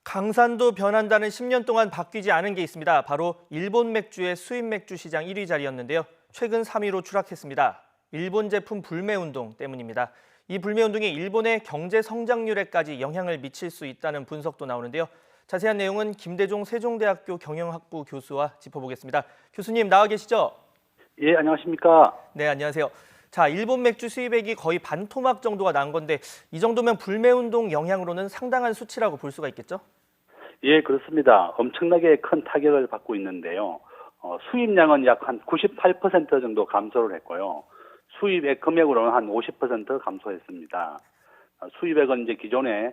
강산도 변한다는 10년 동안 바뀌지 않은 게 있습니다. 바로 일본 맥주의 수입 맥주 시장 1위 자리였는데요. 최근 3위로 추락했습니다. 일본 제품 불매 운동 때문입니다. 이 불매 운동이 일본의 경제 성장률에까지 영향을 미칠 수 있다는 분석도 나오는데요. 자세한 내용은 김대종 세종대학교 경영학부 교수와 짚어보겠습니다. 교수님 나와 계시죠? 예, 안녕하십니까? 네, 안녕하세요. 자, 일본 맥주 수입액이 거의 반토막 정도가 난 건데 이 정도면 불매 운동 영향으로는 상당한 수치라고 볼 수가 있겠죠? 예, 그렇습니다. 엄청나게 큰 타격을 받고 있는데요. 수입량은 약 한 98% 정도 감소를 했고요. 수입액 금액으로는 한 50% 감소했습니다. 수입액은 이제 기존에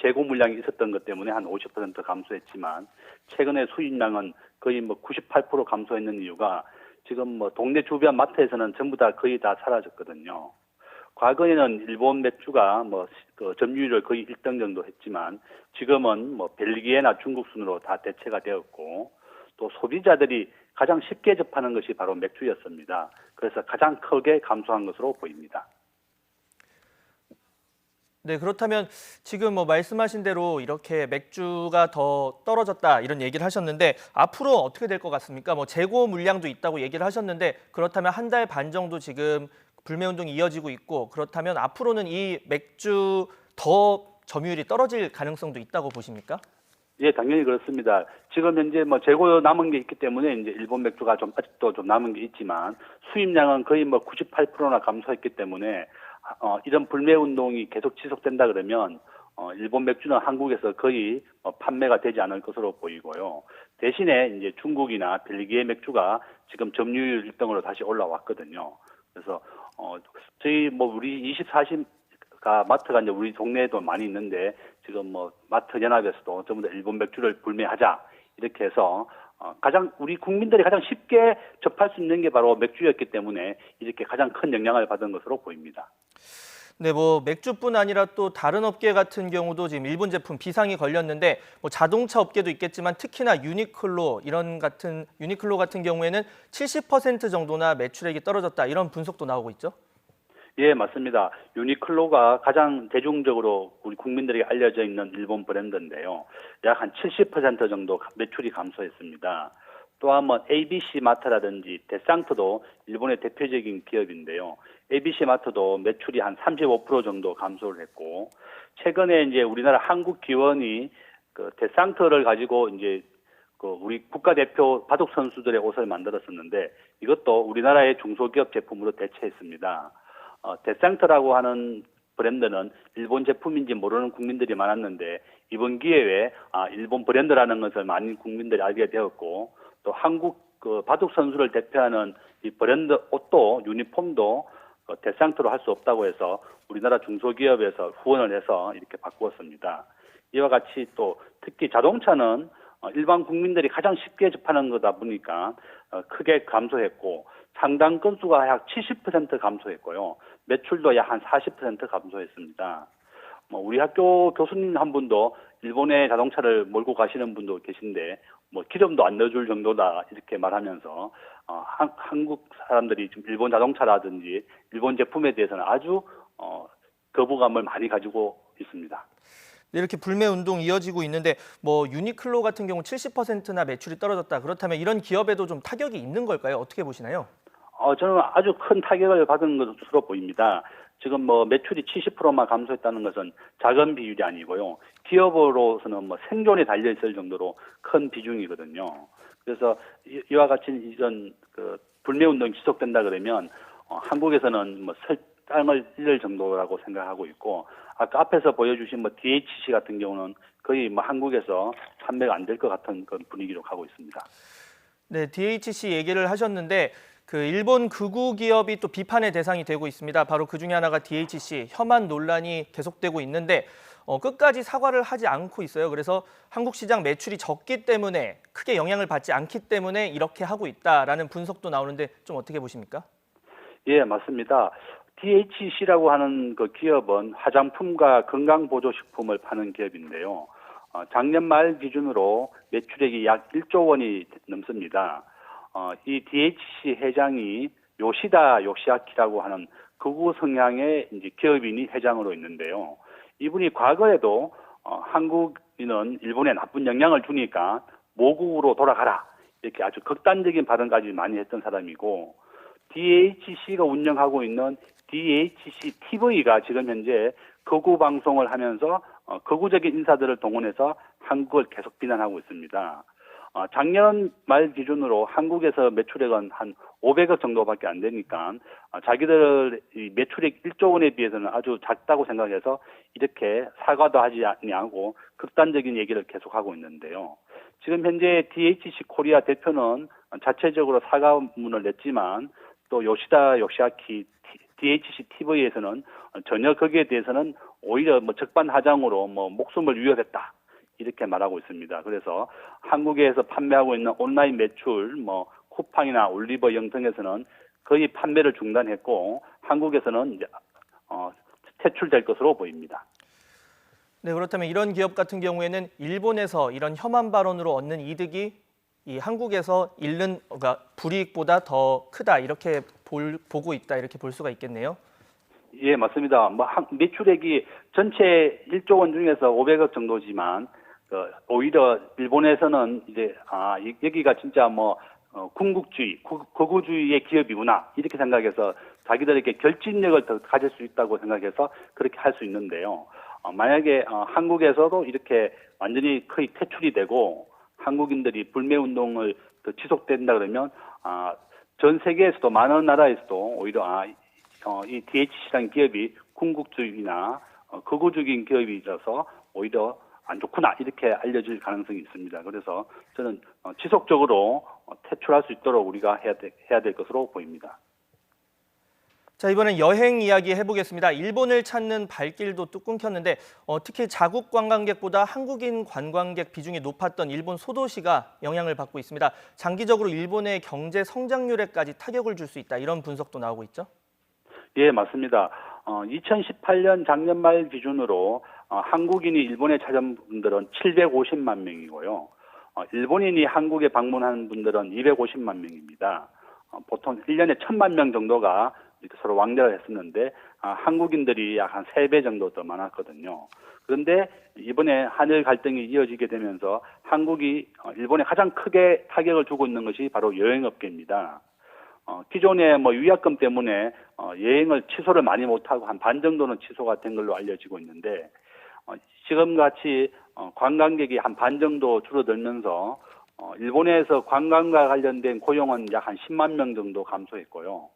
재고 물량이 있었던 것 때문에 한 50% 감소했지만 최근에 수입량은 거의 98% 감소했는 이유가 지금 동네 주변 마트에서는 전부 다 거의 다 사라졌거든요. 과거에는 일본 맥주가 점유율을 거의 1등 정도 했지만 지금은 벨기에나 중국 순으로 다 대체가 되었고 또 소비자들이 가장 쉽게 접하는 것이 바로 맥주였습니다. 그래서 가장 크게 감소한 것으로 보입니다. 네, 그렇다면 지금 말씀하신 대로 이렇게 맥주가 더 떨어졌다 이런 얘기를 하셨는데 앞으로 어떻게 될 것 같습니까? 재고 물량도 있다고 얘기를 하셨는데 그렇다면 한 달 반 정도 지금 불매 운동이 이어지고 있고 그렇다면 앞으로는 이 맥주 더 점유율이 떨어질 가능성도 있다고 보십니까? 예, 당연히 그렇습니다. 지금 현재 재고 남은 게 있기 때문에 이제 일본 맥주가 좀 아직도 좀 남은 게 있지만 수입량은 거의 98%나 감소했기 때문에 이런 불매 운동이 계속 지속된다 그러면 일본 맥주는 한국에서 거의 판매가 되지 않을 것으로 보이고요. 대신에 이제 중국이나 벨기에 맥주가 지금 점유율 1등으로 다시 올라왔거든요. 그래서 저희 우리 24시가 마트가 이제 우리 동네에도 많이 있는데 지금 마트 연합에서도 전부 다 일본 맥주를 불매하자 이렇게 해서 가장 우리 국민들이 가장 쉽게 접할 수 있는 게 바로 맥주였기 때문에 이렇게 가장 큰 영향을 받은 것으로 보입니다. 네, 맥주뿐 아니라 또 다른 업계 같은 경우도 지금 일본 제품 비상이 걸렸는데 자동차 업계도 있겠지만 특히나 유니클로 같은 경우에는 70% 정도나 매출액이 떨어졌다 이런 분석도 나오고 있죠. 예, 맞습니다. 유니클로가 가장 대중적으로 우리 국민들에게 알려져 있는 일본 브랜드인데요. 약 한 70% 정도 매출이 감소했습니다. 또한 ABC 마트라든지 데상트도 일본의 대표적인 기업인데요. ABC 마트도 매출이 한 35% 정도 감소를 했고 최근에 이제 우리나라 한국 기원이 그 데상트를 가지고 이제 우리 국가대표 바둑 선수들의 옷을 만들었었는데 이것도 우리나라의 중소기업 제품으로 대체했습니다. 데상트라고 하는 브랜드는 일본 제품인지 모르는 국민들이 많았는데 이번 기회에 일본 브랜드라는 것을 많은 국민들이 알게 되었고 또 한국 바둑 선수를 대표하는 이 브랜드 옷도 유니폼도 데상트로 할 수 없다고 해서 우리나라 중소기업에서 후원을 해서 이렇게 바꾸었습니다. 이와 같이 또 특히 자동차는 일반 국민들이 가장 쉽게 접하는 거다 보니까 크게 감소했고 상당 건수가 약 70% 감소했고요. 매출도 약 한 40% 감소했습니다. 우리 학교 교수님 한 분도 일본의 자동차를 몰고 가시는 분도 계신데 기름도 안 넣어줄 정도다 이렇게 말하면서 한국 사람들이 지금 일본 자동차라든지 일본 제품에 대해서는 아주 거부감을 많이 가지고 있습니다. 이렇게 불매 운동 이어지고 있는데 유니클로 같은 경우 70%나 매출이 떨어졌다. 그렇다면 이런 기업에도 좀 타격이 있는 걸까요? 어떻게 보시나요? 저는 아주 큰 타격을 받은 것으로 보입니다. 지금 매출이 70%만 감소했다는 것은 작은 비율이 아니고요. 기업으로서는 생존에 달려 있을 정도로 큰 비중이거든요. 그래서 이와 같이 이런 불매 운동이 지속된다 그러면 한국에서는 땅을 잃을 정도라고 생각하고 있고 아까 앞에서 보여주신 DHC 같은 경우는 거의 한국에서 판매가 안 될 것 같은 그런 분위기로 가고 있습니다. 네, DHC 얘기를 하셨는데 일본 극우 기업이 또 비판의 대상이 되고 있습니다. 바로 그 중에 하나가 DHC 혐한 논란이 계속되고 있는데 끝까지 사과를 하지 않고 있어요. 그래서 한국 시장 매출이 적기 때문에 크게 영향을 받지 않기 때문에 이렇게 하고 있다라는 분석도 나오는데 좀 어떻게 보십니까? 예, 맞습니다. DHC라고 하는 그 기업은 화장품과 건강보조식품을 파는 기업인데요. 작년 말 기준으로 매출액이 약 1조 원이 넘습니다. 이 DHC 회장이 요시다 요시아키라고 하는 극우 성향의 이제 기업인이 회장으로 있는데요. 이분이 과거에도 한국 이는 일본에 나쁜 영향을 주니까 모국으로 돌아가라. 이렇게 아주 극단적인 발언까지 많이 했던 사람이고, DHC가 운영하고 있는 DHC TV가 지금 현재 극우 방송을 하면서 극우적인 인사들을 동원해서 한국을 계속 비난하고 있습니다. 작년 말 기준으로 한국에서 매출액은 한 500억 정도밖에 안 되니까 자기들 이 매출액 1조 원에 비해서는 아주 작다고 생각해서 이렇게 사과도 하지 아니하고 극단적인 얘기를 계속하고 있는데요. 지금 현재 DHC 코리아 대표는 자체적으로 사과문을 냈지만 또 요시다 요시아키 DHC TV에서는 전혀 거기에 대해서는 오히려 뭐 적반하장으로 뭐 목숨을 위협했다. 이렇게 말하고 있습니다. 그래서 한국에서 판매하고 있는 온라인 매출, 뭐 쿠팡이나 올리버 영등에서는 거의 판매를 중단했고 한국에서는 이제 퇴출될 것으로 보입니다. 네, 그렇다면 이런 기업 같은 경우에는 일본에서 이런 혐한 발언으로 얻는 이득이 이 한국에서 잃는 그러니까 불이익보다 더 크다 이렇게 보고 있다 이렇게 볼 수가 있겠네요. 예, 맞습니다. 뭐 매출액이 전체 1조 원 중에서 500억 정도지만 오히려 일본에서는 이제 여기가 진짜 뭐 군국주의, 극우주의의 기업이구나 이렇게 생각해서 자기들에게 결집력을 더 가질 수 있다고 생각해서 그렇게 할 수 있는데요. 만약에 한국에서도 이렇게 완전히 거의 퇴출이 되고 한국인들이 불매 운동을 더 지속된다 그러면 전 세계에서도 많은 나라에서도 오히려 이 DHC라는 기업이 군국주의나 극우적인 기업이라서 오히려 안 좋구나 이렇게 알려질 가능성이 있습니다. 그래서 저는 지속적으로 퇴출할 수 있도록 우리가 해야 될 것으로 보입니다. 자, 이번엔 여행 이야기 해보겠습니다. 일본을 찾는 발길도 뚝 끊겼는데 특히 자국 관광객보다 한국인 관광객 비중이 높았던 일본 소도시가 영향을 받고 있습니다. 장기적으로 일본의 경제 성장률에까지 타격을 줄 수 있다 이런 분석도 나오고 있죠. 예, 맞습니다. 2018년 작년 말 기준으로 한국인이 일본에 찾은 분들은 750만 명이고요. 일본인이 한국에 방문한 분들은 250만 명입니다. 보통 1년에 1000만 명 정도가 이렇게 서로 왕래를 했었는데 한국인들이 약 한 3배 정도 더 많았거든요. 그런데 이번에 한일 갈등이 이어지게 되면서 한국이 일본에 가장 크게 타격을 주고 있는 것이 바로 여행업계입니다. 기존에 뭐 위약금 때문에 여행을 취소를 많이 못하고 한 반 정도는 취소가 된 걸로 알려지고 있는데 지금 같이 관광객이 한 반 정도 줄어들면서 일본에서 관광과 관련된 고용은 약 한 10만 명 정도 감소했고요.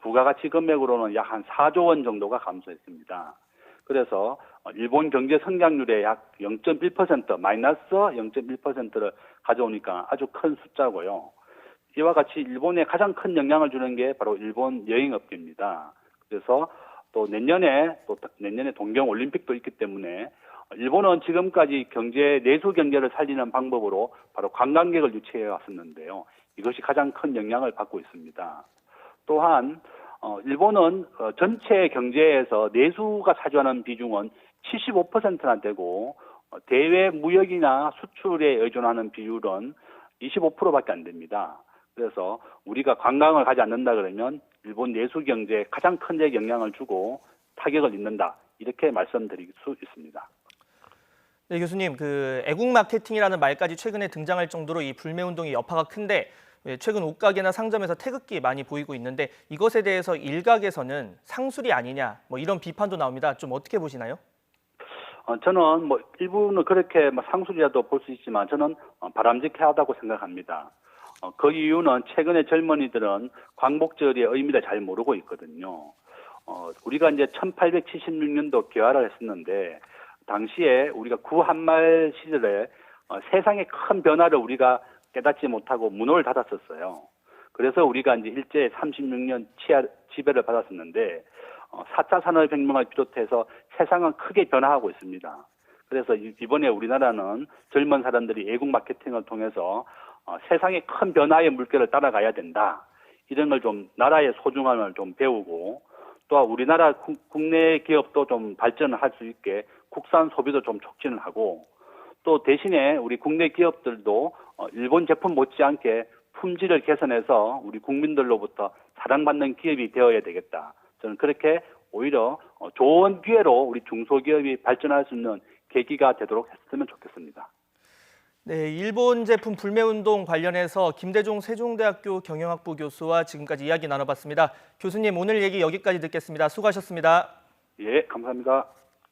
부가가치 금액으로는 약 한 4조 원 정도가 감소했습니다. 그래서 일본 경제 성장률의 약 0.1% 마이너스 0.1%를 가져오니까 아주 큰 숫자고요. 이와 같이 일본에 가장 큰 영향을 주는 게 바로 일본 여행업계입니다. 그래서 또 내년에 동경 올림픽도 있기 때문에 일본은 지금까지 내수 경제를 살리는 방법으로 바로 관광객을 유치해 왔었는데요. 이것이 가장 큰 영향을 받고 있습니다. 또한 일본은 전체 경제에서 내수가 차지하는 비중은 75%나 되고 대외 무역이나 수출에 의존하는 비율은 25%밖에 안 됩니다. 그래서 우리가 관광을 가지 않는다 그러면 일본 내수 경제에 가장 큰 데 영향을 주고 타격을 입는다. 이렇게 말씀드릴 수 있습니다. 네, 교수님, 그 애국 마케팅이라는 말까지 최근에 등장할 정도로 이 불매 운동의 여파가 큰데 최근 옷가게나 상점에서 태극기 많이 보이고 있는데 이것에 대해서 일각에서는 상술이 아니냐 뭐 이런 비판도 나옵니다. 좀 어떻게 보시나요? 저는 뭐 일부는 그렇게 상술이라도 볼 수 있지만 저는 바람직하다고 생각합니다. 그 이유는 최근에 젊은이들은 광복절의 의미를 잘 모르고 있거든요. 우리가 이제 1876년도 개화를 했었는데 당시에 우리가 구한말 시절에 세상의 큰 변화를 우리가 깨닫지 못하고 문호를 닫았었어요. 그래서 우리가 이제 일제 36년 지배를 받았었는데 4차 산업혁명을 비롯해서 세상은 크게 변화하고 있습니다. 그래서 이번에 우리나라는 젊은 사람들이 애국 마케팅을 통해서 세상의 큰 변화의 물결을 따라가야 된다. 이런 걸 좀 나라의 소중함을 좀 배우고 또 우리나라 국내 기업도 좀 발전할 수 있게 국산 소비도 좀 촉진을 하고 또 대신에 우리 국내 기업들도 일본 제품 못지않게 품질을 개선해서 우리 국민들로부터 사랑받는 기업이 되어야 되겠다. 저는 그렇게 오히려 좋은 기회로 우리 중소기업이 발전할 수 있는 계기가 되도록 했으면 좋겠습니다. 네, 일본 제품 불매운동 관련해서 김대종 세종대학교 경영학부 교수와 지금까지 이야기 나눠봤습니다. 교수님, 오늘 얘기 여기까지 듣겠습니다. 수고하셨습니다. 예, 감사합니다.